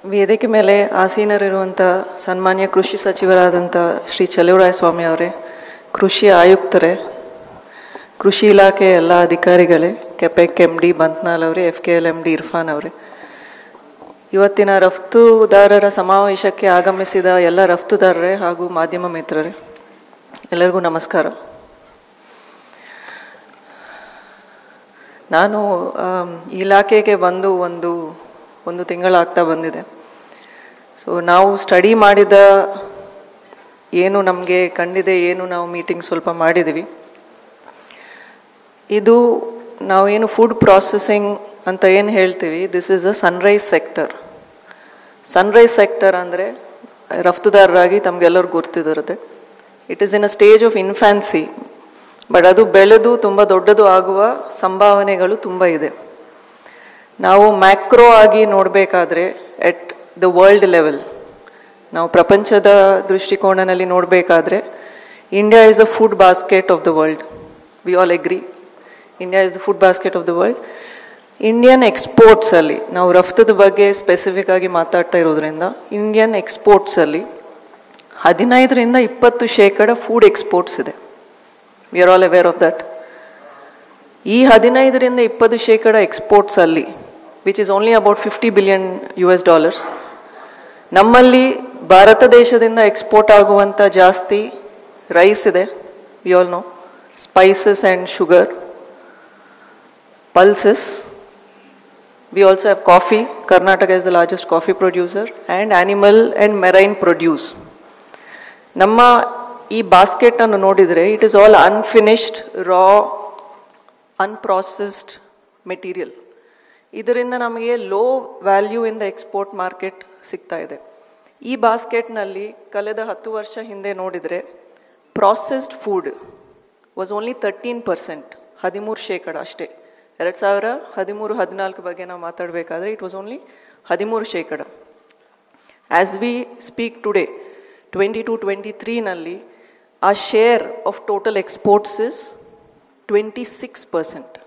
ವೇದಿಕೆ ಮೇಲೆ ಆಸೀನರಿರುವಂಥ ಸನ್ಮಾನ್ಯ ಕೃಷಿ ಸಚಿವರಾದಂಥ ಶ್ರೀ ಚಲುವರಾಯಸ್ವಾಮಿ ಅವರೇ, ಕೃಷಿ ಆಯುಕ್ತರೇ, ಕೃಷಿ ಇಲಾಖೆ ಎಲ್ಲ ಅಧಿಕಾರಿಗಳೇ, ಕೆಪೆಕ್ ಎಮ್ ಡಿ ಬಂತ್ನಾಲ್ ಅವರೇ, FKL MD ಇರ್ಫಾನ್ ಅವರೇ, ಇವತ್ತಿನ ರಫ್ತುದಾರರ ಸಮಾವೇಶಕ್ಕೆ ಆಗಮಿಸಿದ ಎಲ್ಲ ರಫ್ತುದಾರರೇ ಹಾಗೂ ಮಾಧ್ಯಮ ಮಿತ್ರರೇ, ಎಲ್ಲರಿಗೂ ನಮಸ್ಕಾರ. ನಾನು ಇಲಾಖೆಗೆ ಬಂದು ಒಂದು ತಿಂಗಳಾಗ್ತಾ ಬಂದಿದೆ. ಸೊ ನಾವು ಸ್ಟಡಿ ಮಾಡಿದ ಏನು ನಮಗೆ ಕಂಡಿದೆ, ಏನು ನಾವು ಮೀಟಿಂಗ್ ಸ್ವಲ್ಪ ಮಾಡಿದ್ದೀವಿ, ಇದು ನಾವೇನು ಫುಡ್ ಪ್ರಾಸೆಸಿಂಗ್ ಅಂತ ಏನು ಹೇಳ್ತೀವಿ, this is a Sunrise sector. Sunrise sector ಅಂದರೆ ರಫ್ತುದಾರರಾಗಿ ತಮಗೆಲ್ಲರಿಗೂ ಗೊತ್ತಿರುತ್ತೆ. It is in a stage of infancy, but ಅದು ಬೆಳೆದು ತುಂಬ ದೊಡ್ಡದು ಆಗುವ ಸಂಭಾವನೆಗಳು ತುಂಬ ಇದೆ. ನಾವು ಮ್ಯಾಕ್ರೋ ಆಗಿ ನೋಡಬೇಕಾದ್ರೆ ಎಟ್ ದ ವರ್ಲ್ಡ್ ಲೆವೆಲ್, ನಾವು ಪ್ರಪಂಚದ ದೃಷ್ಟಿಕೋನದಲ್ಲಿ ನೋಡಬೇಕಾದ್ರೆ India is a food basket of the world. We all agree, India is the food basket of the world. Indian ಎಕ್ಸ್ಪೋರ್ಟ್ಸಲ್ಲಿ, ನಾವು ರಫ್ತದ ಬಗ್ಗೆ ಸ್ಪೆಸಿಫಿಕ್ ಆಗಿ ಮಾತಾಡ್ತಾ ಇರೋದ್ರಿಂದ, ಇಂಡಿಯನ್ ಎಕ್ಸ್ಪೋರ್ಟ್ಸಲ್ಲಿ 15-20% ಫುಡ್ ಎಕ್ಸ್ಪೋರ್ಟ್ಸ್ ಇದೆ. We are all aware of that. ಈ 15-20% ಎಕ್ಸ್ಪೋರ್ಟ್ಸಲ್ಲಿ, which is only about $50 billion, ನಮ್ಮಲ್ಲಿ ಭಾರತ ದೇಶದಿಂದ ಎಕ್ಸ್ಪೋರ್ಟ್ ಆಗುವಂಥ ಜಾಸ್ತಿ ರೈಸ್ ಇದೆ, we all know, spices and sugar, pulses. We also have coffee. Karnataka is the largest coffee producer, and animal and marine produce. ನಮ್ಮ ಈ basket ಅನ್ನು ನೋಡಿದರೆ, it is all unfinished, raw, unprocessed material. ಇದರಿಂದ ನಮಗೆ low value in the export market ಸಿಗ್ತಾ ಇದೆ. ಈ ಬಾಸ್ಕೆಟ್ನಲ್ಲಿ ಕಳೆದ 10 ವರ್ಷ ಹಿಂದೆ ನೋಡಿದರೆ ಪ್ರಾಸೆಸ್ಡ್ ಫುಡ್ ವಾಸ್ ಓನ್ಲಿ 13%, 13% ಅಷ್ಟೇ. 2013-14 ಬಗ್ಗೆ ನಾವು ಮಾತಾಡಬೇಕಾದ್ರೆ it was only 13%. As we speak today 22-23ನಲ್ಲಿ ಆ share of total exports is 26%.